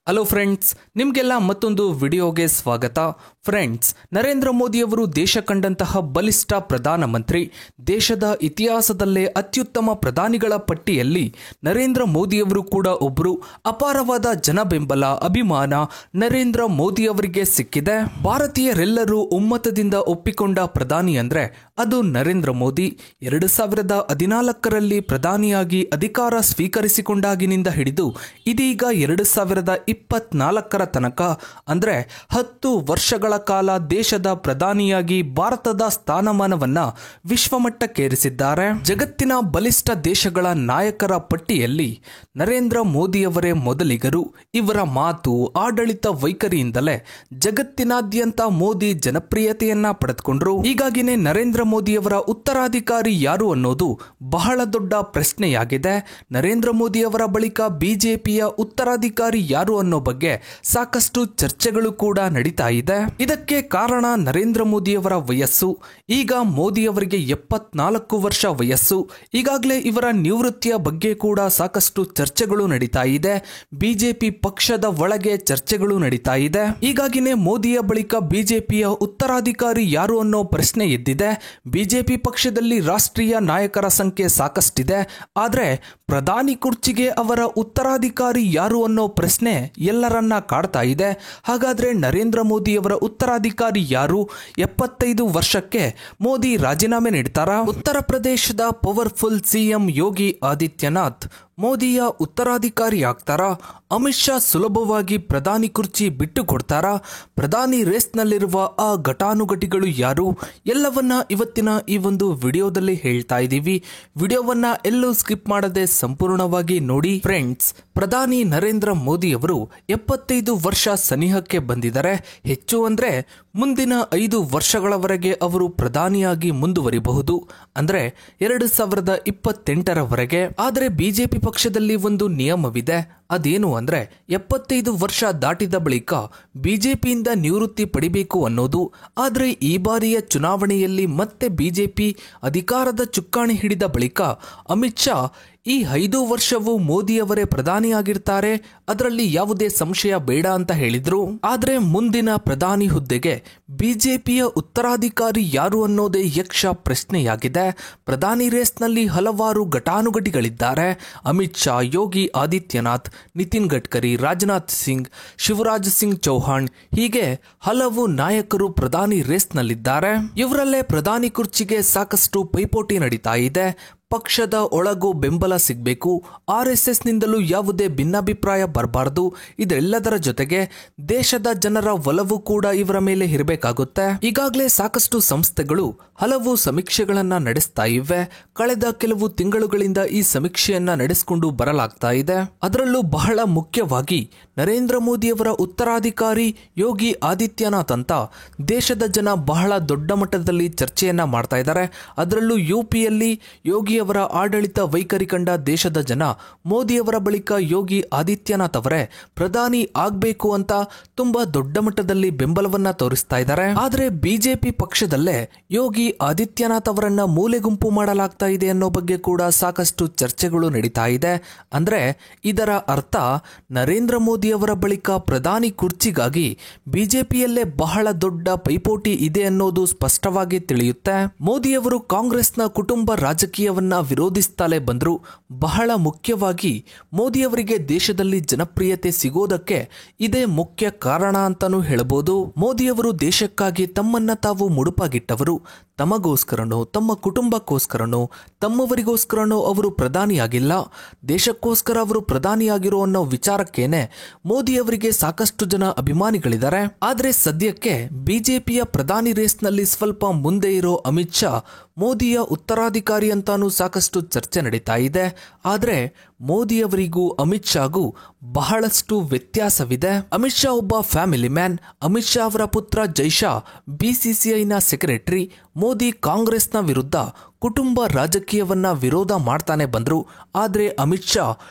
Hello friends, ನಿಮಗೆಲ್ಲ ಮತ್ತೊಂದು ವಿಡಿಯೋಗೆ ಸ್ವಾಗತ. ಫ್ರೆಂಡ್ಸ್, ನರೇಂದ್ರ ಮೋದಿಯವರು ದೇಶ ಕಂಡಂತಹ ಬಲಿಷ್ಠ ಪ್ರಧಾನಮಂತ್ರಿ. ದೇಶದ ಇತಿಹಾಸದಲ್ಲೇ ಅತ್ಯುತ್ತಮ ಪ್ರಧಾನಿಗಳ ಪಟ್ಟಿಯಲ್ಲಿ ನರೇಂದ್ರ ಮೋದಿಯವರು ಕೂಡ ಒಬ್ಬರು. ಅಪಾರವಾದ ಜನ ಬೆಂಬಲ, ಅಭಿಮಾನ ನರೇಂದ್ರ ಮೋದಿಯವರಿಗೆ ಸಿಕ್ಕಿದೆ. ಭಾರತೀಯರೆಲ್ಲರೂ ಒಮ್ಮತದಿಂದ ಒಪ್ಪಿಕೊಂಡ ಪ್ರಧಾನಿ ಅಂದ್ರೆ ಅದು ನರೇಂದ್ರ ಮೋದಿ. 2014ರಲ್ಲಿ ಪ್ರಧಾನಿಯಾಗಿ ಅಧಿಕಾರ ಸ್ವೀಕರಿಸಿಕೊಂಡಾಗಿನಿಂದ ಹಿಡಿದು ಇದೀಗ 2024ರ ತನಕ ಅಂದ್ರೆ 10 ವರ್ಷಗಳ ಕಾಲ ದೇಶದ ಪ್ರಧಾನಿಯಾಗಿ ಭಾರತದ ಸ್ಥಾನಮಾನವನ್ನ ವಿಶ್ವಮಟ್ಟಕ್ಕೇರಿಸಿದ್ದಾರೆ. ಜಗತ್ತಿನ ಬಲಿಷ್ಠ ದೇಶಗಳ ನಾಯಕರ ಪಟ್ಟಿಯಲ್ಲಿ ನರೇಂದ್ರ ಮೋದಿಯವರೇ ಮೊದಲಿಗರು. ಇವರ ಮಾತು, ಆಡಳಿತ ವೈಖರಿಯಿಂದಲೇ ಜಗತ್ತಿನಾದ್ಯಂತ ಮೋದಿ ಜನಪ್ರಿಯತೆಯನ್ನ ಪಡೆದುಕೊಂಡ್ರು. ಹೀಗಾಗಿನೇ ನರೇಂದ್ರ ಮೋದಿಯವರ ಉತ್ತರಾಧಿಕಾರಿ ಯಾರು ಅನ್ನೋದು ಬಹಳ ದೊಡ್ಡ ಪ್ರಶ್ನೆಯಾಗಿದೆ. ನರೇಂದ್ರ ಮೋದಿಯವರ ಬಳಿಕ ಬಿಜೆಪಿಯ ಉತ್ತರಾಧಿಕಾರಿ ಯಾರು ಅನ್ನೋ ಬಗ್ಗೆ ಸಾಕಷ್ಟು ಚರ್ಚೆಗಳು ಕೂಡ ನಡೀತಾ ಇದೆ. ಇದಕ್ಕೆ ಕಾರಣ ನರೇಂದ್ರ ಮೋದಿಯವರ ವಯಸ್ಸು. ಈಗ ಮೋದಿಯವರಿಗೆ 74 ವರ್ಷ ವಯಸ್ಸು. ಈಗಾಗಲೇ ಇವರ ನಿವೃತ್ತಿಯ ಬಗ್ಗೆ ಕೂಡ ಸಾಕಷ್ಟು ಚರ್ಚೆಗಳು ನಡೀತಾ ಇದೆ. ಬಿಜೆಪಿ ಪಕ್ಷದ ಒಳಗೆ ಚರ್ಚೆಗಳು ನಡೀತಾ ಇದೆ. ಹೀಗಾಗಿನೇ ಮೋದಿಯ ಬಳಿಕ ಬಿಜೆಪಿಯ ಉತ್ತರಾಧಿಕಾರಿ ಯಾರು ಅನ್ನೋ ಪ್ರಶ್ನೆ ಎದ್ದಿದೆ. ಬಿಜೆಪಿ ಪಕ್ಷದಲ್ಲಿ ರಾಷ್ಟ್ರೀಯ ನಾಯಕರ ಸಂಖ್ಯೆ ಸಾಕಷ್ಟಿದೆ. ಆದ್ರೆ ಪ್ರಧಾನಿ ಕುರ್ಚಿಗೆ ಅವರ ಉತ್ತರಾಧಿಕಾರಿ ಯಾರು ಅನ್ನೋ ಪ್ರಶ್ನೆ ಎಲ್ಲರನ್ನ ಕಾಡ್ತಾ ಇದೆ. ಹಾಗಾದ್ರೆ ನರೇಂದ್ರ ಮೋದಿಯವರ ಉತ್ತರಾಧಿಕಾರಿ ಯಾರು? 75 ವರ್ಷಕ್ಕೆ ಮೋದಿ ರಾಜೀನಾಮೆ ನೀಡ್ತಾರಾ? ಉತ್ತರ ಪ್ರದೇಶದ ಪವರ್ಫುಲ್ ಸಿಎಂ ಯೋಗಿ ಆದಿತ್ಯನಾಥ್ ಮೋದಿಯ ಉತ್ತರಾಧಿಕಾರಿ ಆಗ್ತಾರಾ? ಅಮಿತ್ ಶಾ ಸುಲಭವಾಗಿ ಪ್ರಧಾನಿ ಕುರ್ಚಿ ಬಿಟ್ಟು ಕೊಡ್ತಾರಾ? ಪ್ರಧಾನಿ ರೇಸ್ನಲ್ಲಿರುವ ಆ ಘಟಾನುಘಟಿಗಳು ಯಾರು? ಎಲ್ಲವನ್ನ ಇವತ್ತಿನ ಈ ಒಂದು ವಿಡಿಯೋದಲ್ಲಿ ಹೇಳ್ತಾ ಇದ್ದೀವಿ. ವಿಡಿಯೋವನ್ನ ಎಲ್ಲೂ ಸ್ಕಿಪ್ ಮಾಡದೆ ಸಂಪೂರ್ಣವಾಗಿ ನೋಡಿ. ಫ್ರೆಂಡ್ಸ್, ಪ್ರಧಾನಿ ನರೇಂದ್ರ ಮೋದಿಯವರು 75 ವರ್ಷ ಸನಿಹಕ್ಕೆ ಬಂದಿದ್ದಾರೆ. ಹೆಚ್ಚು ಅಂದ್ರೆ ಮುಂದಿನ 5 ವರ್ಷಗಳವರೆಗೆ ಅವರು ಪ್ರಧಾನಿಯಾಗಿ ಮುಂದುವರಿಬಹುದು, ಅಂದ್ರೆ 2028ರವರೆಗೆ. ಆದರೆ ಬಿಜೆಪಿ ಪಕ್ಷದಲ್ಲಿ ಒಂದು ನಿಯಮವಿದೆ. ಅದೇನು ಅಂದ್ರೆ 75 ವರ್ಷ ದಾಟಿದ ಬಳಿಕ ಬಿಜೆಪಿಯಿಂದ ನಿವೃತ್ತಿ ಪಡಿಬೇಕು ಅನ್ನೋದು. ಆದ್ರೆ ಈ ಬಾರಿಯ ಚುನಾವಣೆಯಲ್ಲಿ ಮತ್ತೆ ಬಿಜೆಪಿ ಅಧಿಕಾರದ ಚುಕ್ಕಾಣಿ ಹಿಡಿದ ಬಳಿಕ ಅಮಿತ್ ಶಾ ಈ 5 ವರ್ಷವೂ ಮೋದಿಯವರೇ ಪ್ರಧಾನಿಯಾಗಿರ್ತಾರೆ, ಅದರಲ್ಲಿ ಯಾವುದೇ ಸಂಶಯ ಬೇಡ ಅಂತ ಹೇಳಿದ್ರು. ಆದ್ರೆ ಮುಂದಿನ ಪ್ರಧಾನಿ ಹುದ್ದೆಗೆ ಬಿಜೆಪಿಯ ಉತ್ತರಾಧಿಕಾರಿ ಯಾರು ಅನ್ನೋದೇ ಯಕ್ಷ ಪ್ರಶ್ನೆಯಾಗಿದೆ. ಪ್ರಧಾನಿ ರೇಸ್ನಲ್ಲಿ ಹಲವಾರು ಘಟಾನುಘಟಿಗಳಿದ್ದಾರೆ. ಅಮಿತ್ ಶಾ, ಯೋಗಿ ಆದಿತ್ಯನಾಥ್, ನಿತಿನ್ ಗಡ್ಕರಿ, ರಾಜನಾಥ್ ಸಿಂಗ್, ಶಿವರಾಜ್ ಸಿಂಗ್ ಚೌಹಾಣ್, ಹೀಗೆ ಹಲವು ನಾಯಕರು ಪ್ರಧಾನಿ ರೇಸ್ನಲ್ಲಿದ್ದಾರೆ. ಇವರಲ್ಲೇ ಪ್ರಧಾನಿ ಕುರ್ಚಿಗೆ ಸಾಕಷ್ಟು ಪೈಪೋಟಿ ನಡೀತಾ ಇದೆ. ಪಕ್ಷದ ಒಳಗೂ ಬೆಂಬಲ ಸಿಗಬೇಕು, RSS ನಿಂದಲೂ ಯಾವುದೇ ಭಿನ್ನಾಭಿಪ್ರಾಯ ಬರಬಾರದು. ಇದೆಲ್ಲದರ ಜೊತೆಗೆ ದೇಶದ ಜನರ ಒಲವು ಕೂಡ ಇವರ ಮೇಲೆ ಇರಬೇಕಾಗುತ್ತೆ. ಈಗಾಗಲೇ ಸಾಕಷ್ಟು ಸಂಸ್ಥೆಗಳು ಹಲವು ಸಮೀಕ್ಷೆಗಳನ್ನ ನಡೆಸ್ತಾ ಇವೆ. ಕಳೆದ ಕೆಲವು ತಿಂಗಳುಗಳಿಂದ ಈ ಸಮೀಕ್ಷೆಯನ್ನ ನಡೆಸಿಕೊಂಡು ಬರಲಾಗ್ತಾ ಇದೆ. ಅದರಲ್ಲೂ ಬಹಳ ಮುಖ್ಯವಾಗಿ ನರೇಂದ್ರ ಮೋದಿಯವರ ಉತ್ತರಾಧಿಕಾರಿ ಯೋಗಿ ಆದಿತ್ಯನಾಥ್ ಅಂತ ದೇಶದ ಜನ ಬಹಳ ದೊಡ್ಡ ಮಟ್ಟದಲ್ಲಿ ಚರ್ಚೆಯನ್ನ ಮಾಡ್ತಾ ಇದ್ದಾರೆ. ಅದರಲ್ಲೂ UPಯಲ್ಲಿ ಯೋಗಿ ಅವರ ಆಡಳಿತ ವೈಖರಿ ಕಂಡ ದೇಶದ ಜನ ಮೋದಿಯವರ ಬಳಿಕ ಯೋಗಿ ಆದಿತ್ಯನಾಥ್ ಅವರೇ ಪ್ರಧಾನಿ ಆಗ್ಬೇಕು ಅಂತ ತುಂಬಾ ದೊಡ್ಡ ಮಟ್ಟದಲ್ಲಿ ಬೆಂಬಲವನ್ನ ತೋರಿಸ್ತಾ ಇದ್ದಾರೆ. ಆದ್ರೆ ಬಿಜೆಪಿ ಪಕ್ಷದಲ್ಲೇ ಯೋಗಿ ಆದಿತ್ಯನಾಥ್ ಅವರನ್ನ ಮೂಲೆ ಗುಂಪು ಮಾಡಲಾಗ್ತಾ ಇದೆ ಅನ್ನೋ ಬಗ್ಗೆ ಕೂಡ ಸಾಕಷ್ಟು ಚರ್ಚೆಗಳು ನಡೀತಾ ಇದೆ. ಅಂದ್ರೆ ಇದರ ಅರ್ಥ ನರೇಂದ್ರ ಮೋದಿ ಅವರ ಬಳಿಕ ಪ್ರಧಾನಿ ಕುರ್ಚಿಗಾಗಿ ಬಿಜೆಪಿಯಲ್ಲೇ ಬಹಳ ದೊಡ್ಡ ಪೈಪೋಟಿ ಇದೆ ಅನ್ನೋದು ಸ್ಪಷ್ಟವಾಗಿ ತಿಳಿಯುತ್ತೆ. ಮೋದಿಯವರು ಕಾಂಗ್ರೆಸ್ನ ಕುಟುಂಬ ರಾಜಕೀಯವನ್ನ ವಿರೋಧಿಸುತ್ತಲೇ ಬಂದ್ರು. ಬಹಳ ಮುಖ್ಯವಾಗಿ ಮೋದಿಯವರಿಗೆ ದೇಶದಲ್ಲಿ ಜನಪ್ರಿಯತೆ ಸಿಗೋದಕ್ಕೆ ಇದೇ ಮುಖ್ಯ ಕಾರಣ ಅಂತಾನೂ ಹೇಳಬಹುದು. ಮೋದಿಯವರು ದೇಶಕ್ಕಾಗಿ ತಮ್ಮನ್ನ ತಾವು ಮುಡುಪಾಗಿಟ್ಟವರು. ತಮಗೋಸ್ಕರನೋ ತಮ್ಮ ಕುಟುಂಬಕ್ಕೋಸ್ಕರನೋ ತಮ್ಮವರಿಗೋಸ್ಕರನೋ ಅವರು ಪ್ರಧಾನಿಯಾಗಿಲ್ಲ, ದೇಶಕ್ಕೋಸ್ಕರ ಅವರು ಪ್ರಧಾನಿಯಾಗಿರೋ ಅನ್ನೋ ವಿಚಾರಕ್ಕೇನೆ ಮೋದಿಯವರಿಗೆ ಸಾಕಷ್ಟು ಜನ ಅಭಿಮಾನಿಗಳಿದ್ದಾರೆ. ಆದ್ರೆ ಸದ್ಯಕ್ಕೆ ಬಿಜೆಪಿಯ ಪ್ರಧಾನಿ ರೇಸ್ನಲ್ಲಿ ಸ್ವಲ್ಪ ಮುಂದೆ ಇರೋ ಅಮಿತ್ ಶಾ ಮೋದಿಯ ಉತ್ತರಾಧಿಕಾರಿ ಅಂತಾನೂ ಸಾಕಷ್ಟು ಚರ್ಚೆ ನಡೀತಾ ಇದೆ. ಆದ್ರೆ ಮೋದಿಯವರಿಗೂ ಅಮಿತ್ ಶಾಗೂ ಬಹಳಷ್ಟು ವ್ಯತ್ಯಾಸವಿದೆ. ಅಮಿತ್ ಶಾ ಒಬ್ಬ ಫ್ಯಾಮಿಲಿ ಮ್ಯಾನ್. ಅಮಿತ್ ಶಾ ಅವರ ಪುತ್ರ ಜೈ ಶಾ BCCIನ ಸೆಕ್ರೆಟರಿ. ಮೋದಿ ಕಾಂಗ್ರೆಸ್ನ ವಿರುದ್ಧ ಕುಟುಂಬ ರಾಜಕೀಯವನ್ನ ವಿರೋಧ ಮಾಡ್ತಾನೆ ಬಂದ್ರು. ಆದ್ರೆ ಅಮಿತ್ ಶಾ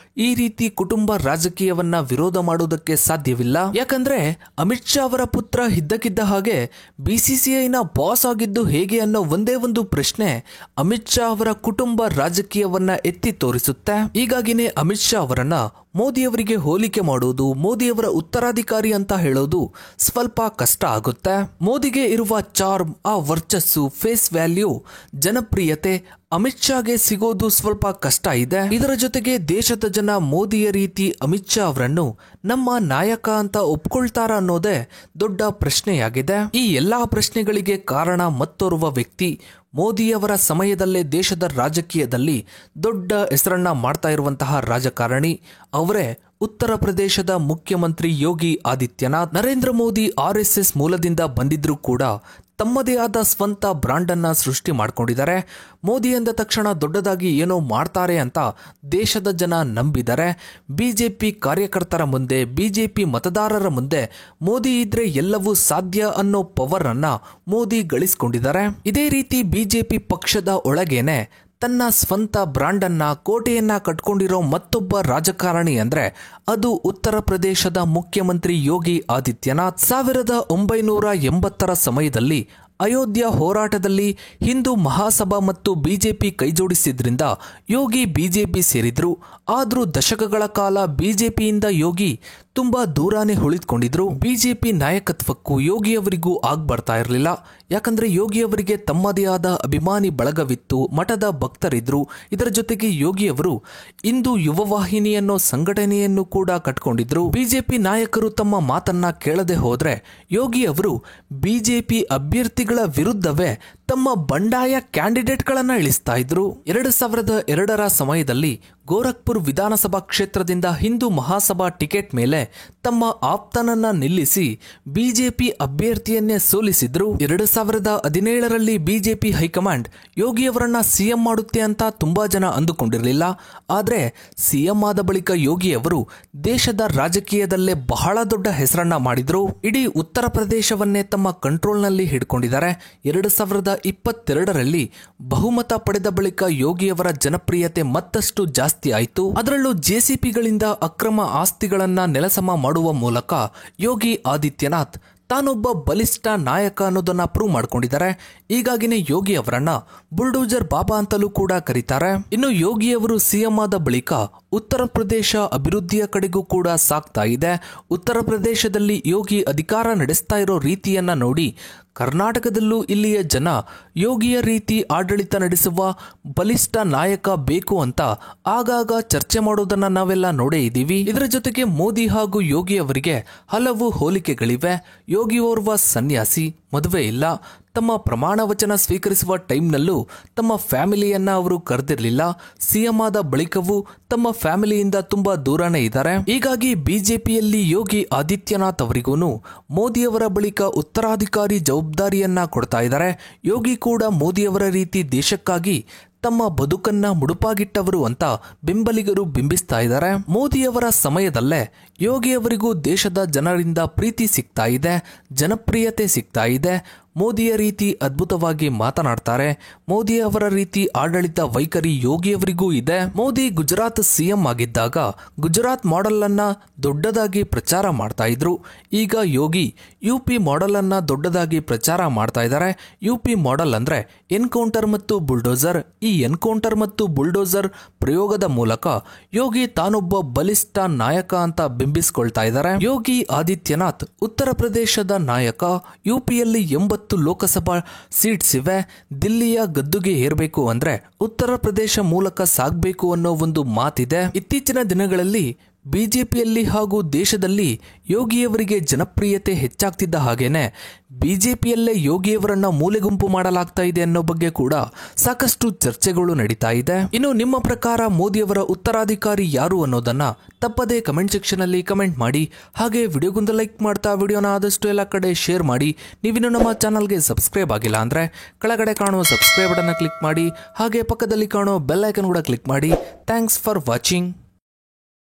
ಈ ರೀತಿ ಕುಟುಂಬ ರಾಜಕೀಯವನ್ನ ವಿರೋಧ ಮಾಡೋದಕ್ಕೆ ಸಾಧ್ಯವಿಲ್ಲ. ಯಾಕಂದ್ರೆ ಅಮಿತ್ ಶಾ ಅವರ ಪುತ್ರ ಇದ್ದಕ್ಕಿದ್ದ ಹಾಗೆ BCCIನ ಬಾಸ್ ಆಗಿದ್ದು ಹೇಗೆ ಅನ್ನೋ ಒಂದೇ ಒಂದು ಪ್ರಶ್ನೆ ಅಮಿತ್ ಶಾ ಅವರ ಕುಟುಂಬ ರಾಜಕೀಯವನ್ನ ಎತ್ತಿ ತೋರಿಸುತ್ತೆ. ಹೀಗಾಗಿನೇ ಅಮಿತ್ ಶಾ ಅವರನ್ನ ಮೋದಿಯವರಿಗೆ ಹೋಲಿಕೆ ಮಾಡೋದು, ಮೋದಿಯವರ ಉತ್ತರಾಧಿಕಾರಿ ಅಂತ ಹೇಳೋದು ಸ್ವಲ್ಪ ಕಷ್ಟ ಆಗುತ್ತೆ. ಮೋದಿಗೆ ಇರುವ ಚಾರ್ಮ್, ಆ ವರ್ಚಸ್ಸು, ಫೇಸ್ ವ್ಯಾಲ್ಯೂ, ಜನಪ್ರಿಯತೆ ಅಮಿತ್ ಶಾಗೆ ಸಿಗೋದು ಸ್ವಲ್ಪ ಕಷ್ಟ ಇದೆ. ಇದರ ಜೊತೆಗೆ ದೇಶದ ಜನ ಮೋದಿಯ ರೀತಿ ಅಮಿತ್ ಶಾ ಅವರನ್ನು ನಮ್ಮ ನಾಯಕ ಅಂತ ಒಪ್ಕೊಳ್ತಾರ ಅನ್ನೋದೇ ದೊಡ್ಡ ಪ್ರಶ್ನೆಯಾಗಿದೆ. ಈ ಎಲ್ಲಾ ಪ್ರಶ್ನೆಗಳಿಗೆ ಕಾರಣ ಮತ್ತೋರ್ವ ವ್ಯಕ್ತಿ, ಮೋದಿಯವರ ಸಮಯದಲ್ಲೇ ದೇಶದ ರಾಜಕೀಯದಲ್ಲಿ ದೊಡ್ಡ ಹೆಸರನ್ನ ಮಾಡ್ತಾ ಇರುವಂತಹ ರಾಜಕಾರಣಿ, ಅವರೇ ಉತ್ತರ ಪ್ರದೇಶದ ಮುಖ್ಯಮಂತ್ರಿ ಯೋಗಿ ಆದಿತ್ಯನಾಥ್. ನರೇಂದ್ರ ಮೋದಿ RSS ಮೂಲದಿಂದ ಬಂದಿದ್ರೂ ಕೂಡ ತಮ್ಮದೇ ಆದ ಸ್ವಂತ ಬ್ರಾಂಡ್ ಅನ್ನ ಸೃಷ್ಟಿ ಮಾಡ್ಕೊಂಡಿದ್ದಾರೆ. ಮೋದಿ ಎಂದ ತಕ್ಷಣ ದೊಡ್ಡದಾಗಿ ಏನೋ ಮಾಡ್ತಾರೆ ಅಂತ ದೇಶದ ಜನ ನಂಬಿದ್ದಾರೆ. ಬಿಜೆಪಿ ಕಾರ್ಯಕರ್ತರ ಮುಂದೆ, ಬಿಜೆಪಿ ಮತದಾರರ ಮುಂದೆ ಮೋದಿ ಇದ್ರೆ ಎಲ್ಲವೂ ಸಾಧ್ಯ ಅನ್ನೋ ಪವರ್ ಅನ್ನ ಮೋದಿ ಗಳಿಸ್ಕೊಂಡಿದ್ದಾರೆ. ಇದೇ ರೀತಿ ಬಿಜೆಪಿ ಪಕ್ಷದ ಒಳಗೇನೆ ತನ್ನ ಸ್ವಂತ ಬ್ರಾಂಡ್ ಅನ್ನ, ಕೋಟೆಯನ್ನ ಕಟ್ಕೊಂಡಿರೋ ಮತ್ತೊಬ್ಬ ರಾಜಕಾರಣಿ ಅಂದ್ರೆ ಅದು ಉತ್ತರ ಪ್ರದೇಶದ ಮುಖ್ಯಮಂತ್ರಿ ಯೋಗಿ ಆದಿತ್ಯನಾಥ್. 1980ರ ಸಮಯದಲ್ಲಿ ಅಯೋಧ್ಯ ಹೋರಾಟದಲ್ಲಿ ಹಿಂದೂ ಮಹಾಸಭಾ ಮತ್ತು ಬಿಜೆಪಿ ಕೈಜೋಡಿಸಿದ್ರಿಂದ ಯೋಗಿ ಬಿಜೆಪಿ ಸೇರಿದ್ರು. ಆದ್ರೂ ದಶಕಗಳ ಕಾಲ ಬಿಜೆಪಿಯಿಂದ ಯೋಗಿ ತುಂಬಾ ದೂರಾನೇ ಉಳಿದುಕೊಂಡಿದ್ರು. ಬಿಜೆಪಿ ನಾಯಕತ್ವಕ್ಕೂ ಯೋಗಿಯವರಿಗೂ ಬರ್ತಾ ಇರಲಿಲ್ಲ. ಯಾಕಂದ್ರೆ ಯೋಗಿಯವರಿಗೆ ತಮ್ಮದೇ ಆದ ಅಭಿಮಾನಿ ಬಳಗವಿತ್ತು, ಮಠದ ಭಕ್ತರಿದ್ರು. ಇದರ ಜೊತೆಗೆ ಯೋಗಿಯವರು ಇಂದು ಯುವ ವಾಹಿನಿ ಅನ್ನೋ ಸಂಘಟನೆಯನ್ನು ಕೂಡ ಕಟ್ಕೊಂಡಿದ್ರು. ಬಿಜೆಪಿ ನಾಯಕರು ತಮ್ಮ ಮಾತನ್ನ ಕೇಳದೆ ಹೋದ್ರೆ ಯೋಗಿಯವರು ಬಿಜೆಪಿ ಅಭ್ಯರ್ಥಿಗಳ ವಿರುದ್ಧವೇ ತಮ್ಮ ಬಂಡಾಯ ಕ್ಯಾಂಡಿಡೇಟ್ಗಳನ್ನ ಇಳಿಸ್ತಾ ಇದ್ರು. 2002ರ ಸಮಯದಲ್ಲಿ ಗೋರಖ್ಪುರ್ ವಿಧಾನಸಭಾ ಕ್ಷೇತ್ರದಿಂದ ಹಿಂದೂ ಮಹಾಸಭಾ ಟಿಕೆಟ್ ಮೇಲೆ ತಮ್ಮ ಆಪ್ತನನ್ನ ನಿಲ್ಲಿಸಿ ಬಿಜೆಪಿ ಅಭ್ಯರ್ಥಿಯನ್ನೇ ಸೋಲಿಸಿದ್ರು. 2017ರಲ್ಲಿ ಬಿಜೆಪಿ ಹೈಕಮಾಂಡ್ ಯೋಗಿಯವರನ್ನ ಸಿಎಂ ಮಾಡುತ್ತೆ ಅಂತ ತುಂಬಾ ಜನ ಅಂದುಕೊಂಡಿರಲಿಲ್ಲ. ಆದ್ರೆ ಸಿಎಂ ಆದ ಬಳಿಕ ಯೋಗಿಯವರು ದೇಶದ ರಾಜಕೀಯದಲ್ಲೇ ಬಹಳ ದೊಡ್ಡ ಹೆಸರನ್ನ ಮಾಡಿದ್ರು. ಇಡೀ ಉತ್ತರ ಪ್ರದೇಶವನ್ನೇ ತಮ್ಮ ಕಂಟ್ರೋಲ್ನಲ್ಲಿ ಹಿಡ್ಕೊಂಡಿದ್ದಾರೆ. 2022ರಲ್ಲಿ ಬಹುಮತ ಪಡೆದ ಬಳಿಕ ಯೋಗಿಯವರ ಜನಪ್ರಿಯತೆ ಮತ್ತಷ್ಟು ಜಾಸ್ತಿ ಆಯಿತು. ಅದರಲ್ಲೂ ಜೆಸಿಪಿಗಳಿಂದ ಅಕ್ರಮ ಆಸ್ತಿಗಳನ್ನ ನೆಲಸಮ ಮಾಡುವ ಮೂಲಕ ಯೋಗಿ ಆದಿತ್ಯನಾಥ್ ತಾನೊಬ್ಬ ಬಲಿಷ್ಠ ನಾಯಕ ಅನ್ನೋದನ್ನ ಪ್ರೂವ್ ಮಾಡ್ಕೊಂಡಿದ್ದಾರೆ. ಹೀಗಾಗಿನೇ ಯೋಗಿ ಅವರನ್ನ ಬುಲ್ಡೋಜರ್ ಬಾಬಾ ಅಂತಲೂ ಕೂಡ ಕರೀತಾರೆ. ಇನ್ನು ಯೋಗಿಯವರು ಸಿಎಂ ಆದ ಬಳಿಕ ಉತ್ತರ ಪ್ರದೇಶ ಅಭಿವೃದ್ಧಿಯ ಕಡೆಗೂ ಕೂಡ ಸಾಗ್ತಾ ಇದೆ. ಉತ್ತರ ಪ್ರದೇಶದಲ್ಲಿ ಯೋಗಿ ಅಧಿಕಾರ ನಡೆಸ್ತಾ ಇರೋ ರೀತಿಯನ್ನ ನೋಡಿ ಕರ್ನಾಟಕದಲ್ಲೂ ಇಲ್ಲಿಯ ಜನ ಯೋಗಿಯ ರೀತಿ ಆಡಳಿತ ನಡೆಸುವ ಬಲಿಷ್ಠ ನಾಯಕ ಬೇಕು ಅಂತ ಆಗಾಗ ಚರ್ಚೆ ಮಾಡೋದನ್ನ ನಾವೆಲ್ಲ ನೋಡೇ ಇದ್ದೀವಿ. ಇದರ ಜೊತೆಗೆ ಮೋದಿ ಹಾಗೂ ಯೋಗಿ ಅವರಿಗೆ ಹಲವು ಹೋಲಿಕೆಗಳಿವೆ. ಯೋಗಿ ಓರ್ವ ಸನ್ಯಾಸಿ, ಮದುವೆ ಇಲ್ಲ, ತಮ್ಮ ಪ್ರಮಾಣ ವಚನ ಸ್ವೀಕರಿಸುವ ಟೈಮ್ನಲ್ಲೂ ತಮ್ಮ ಫ್ಯಾಮಿಲಿಯನ್ನ ಅವರು ಕರೆದಿರಲಿಲ್ಲ. ಸಿಎಂ ಆದ ಬಳಿಕವೂ ತಮ್ಮ ಫ್ಯಾಮಿಲಿಯಿಂದ ತುಂಬಾ ದೂರನೇ ಇದ್ದಾರೆ. ಹೀಗಾಗಿ ಬಿಜೆಪಿಯಲ್ಲಿ ಯೋಗಿ ಆದಿತ್ಯನಾಥ್ ಅವರಿಗೂ ಮೋದಿಯವರ ಬಳಿಕ ಉತ್ತರಾಧಿಕಾರಿ ಜವಾಬ್ದಾರಿಯನ್ನ ಕೊಡ್ತಾ ಇದ್ದಾರೆ. ಯೋಗಿ ಕೂಡ ಮೋದಿಯವರ ರೀತಿ ದೇಶಕ್ಕಾಗಿ ತಮ್ಮ ಬದುಕನ್ನ ಮುಡುಪಾಗಿಟ್ಟವರು ಅಂತ ಬೆಂಬಲಿಗರು ಬಿಂಬಿಸ್ತಾ ಇದ್ದಾರೆ. ಮೋದಿಯವರ ಸಮಯದಲ್ಲೇ ಯೋಗಿಯವರಿಗೂ ದೇಶದ ಜನರಿಂದ ಪ್ರೀತಿ ಸಿಗ್ತಾ ಇದೆ, ಜನಪ್ರಿಯತೆ ಸಿಗ್ತಾ ಇದೆ. ಮೋದಿಯ ರೀತಿ ಅದ್ಭುತವಾಗಿ ಮಾತನಾಡ್ತಾರೆ. ಮೋದಿ ಅವರ ರೀತಿ ಆಡಳಿತ ವೈಖರಿ ಯೋಗಿಯವರಿಗೂ ಇದೆ. ಮೋದಿ ಗುಜರಾತ್ ಸಿಎಂ ಆಗಿದ್ದಾಗ ಗುಜರಾತ್ ಮಾಡೆಲ್ ಅನ್ನ ದೊಡ್ಡದಾಗಿ ಪ್ರಚಾರ ಮಾಡ್ತಾ ಇದ್ರು. ಈಗ ಯೋಗಿ ಯುಪಿ ಮಾಡೆಲ್ ಅನ್ನ ದೊಡ್ಡದಾಗಿ ಪ್ರಚಾರ ಮಾಡ್ತಾ ಇದ್ದಾರೆ. ಯುಪಿ ಮಾಡೆಲ್ ಅಂದ್ರೆ ಎನ್ಕೌಂಟರ್ ಮತ್ತು ಬುಲ್ಡೋಸರ್. ಈ ಎನ್ಕೌಂಟರ್ ಮತ್ತು ಬುಲ್ಡೋಸರ್ ಪ್ರಯೋಗದ ಮೂಲಕ ಯೋಗಿ ತಾನೊಬ್ಬ ಬಲಿಷ್ಠ ನಾಯಕ ಅಂತ ಬಿಂಬಿಸಿಕೊಳ್ತಾ ಇದ್ದಾರೆ. ಯೋಗಿ ಆದಿತ್ಯನಾಥ್ ಉತ್ತರ ಪ್ರದೇಶದ ನಾಯಕ. ಯುಪಿಯಲ್ಲಿ 80 ಲೋಕಸಭಾ ಸೀಟ್ಸ್ ಇವೆ. ದಿಲ್ಲಿಯ ಗದ್ದುಗೆ ಏರಬೇಕು ಅಂದ್ರೆ ಉತ್ತರ ಪ್ರದೇಶ ಮೂಲಕ ಸಾಗಬೇಕು ಅನ್ನೋ ಒಂದು ಮಾತಿದೆ. ಇತ್ತೀಚಿನ ದಿನಗಳಲ್ಲಿ ಬಿಜೆಪಿಯಲ್ಲಿ ಹಾಗೂ ದೇಶದಲ್ಲಿ ಯೋಗಿಯವರಿಗೆ ಜನಪ್ರಿಯತೆ ಹೆಚ್ಚಾಗ್ತಿದ್ದ ಹಾಗೇನೆ ಬಿಜೆಪಿಯಲ್ಲೇ ಯೋಗಿಯವರನ್ನ ಮೂಲೆಗುಂಪು ಮಾಡಲಾಗ್ತಾ ಇದೆ ಅನ್ನೋ ಬಗ್ಗೆ ಕೂಡ ಸಾಕಷ್ಟು ಚರ್ಚೆಗಳು ನಡೀತಾ ಇದೆ. ಇನ್ನು ನಿಮ್ಮ ಪ್ರಕಾರ ಮೋದಿಯವರ ಉತ್ತರಾಧಿಕಾರಿ ಯಾರು ಅನ್ನೋದನ್ನ ತಪ್ಪದೇ ಕಮೆಂಟ್ ಸೆಕ್ಷನ್ ಅಲ್ಲಿ ಕಮೆಂಟ್ ಮಾಡಿ. ಹಾಗೆ ವಿಡಿಯೋಗೊಂದು ಲೈಕ್ ಮಾಡ್ತಾ ವಿಡಿಯೋನ ಆದಷ್ಟು ಎಲ್ಲ ಕಡೆ ಶೇರ್ ಮಾಡಿ. ನೀವಿನ್ನು ನಮ್ಮ ಚಾನಲ್ಗೆ ಸಬ್ಸ್ಕ್ರೈಬ್ ಆಗಿಲ್ಲ ಅಂದ್ರೆ ಕೆಳಗಡೆ ಕಾಣುವ ಸಬ್ಸ್ಕ್ರೈಬ್ ಬಟನ್ ಕ್ಲಿಕ್ ಮಾಡಿ. ಹಾಗೆ ಪಕ್ಕದಲ್ಲಿ ಕಾಣೋ ಬೆಲ್ ಐಕನ್ ಕೂಡ ಕ್ಲಿಕ್ ಮಾಡಿ. Thanks for watching.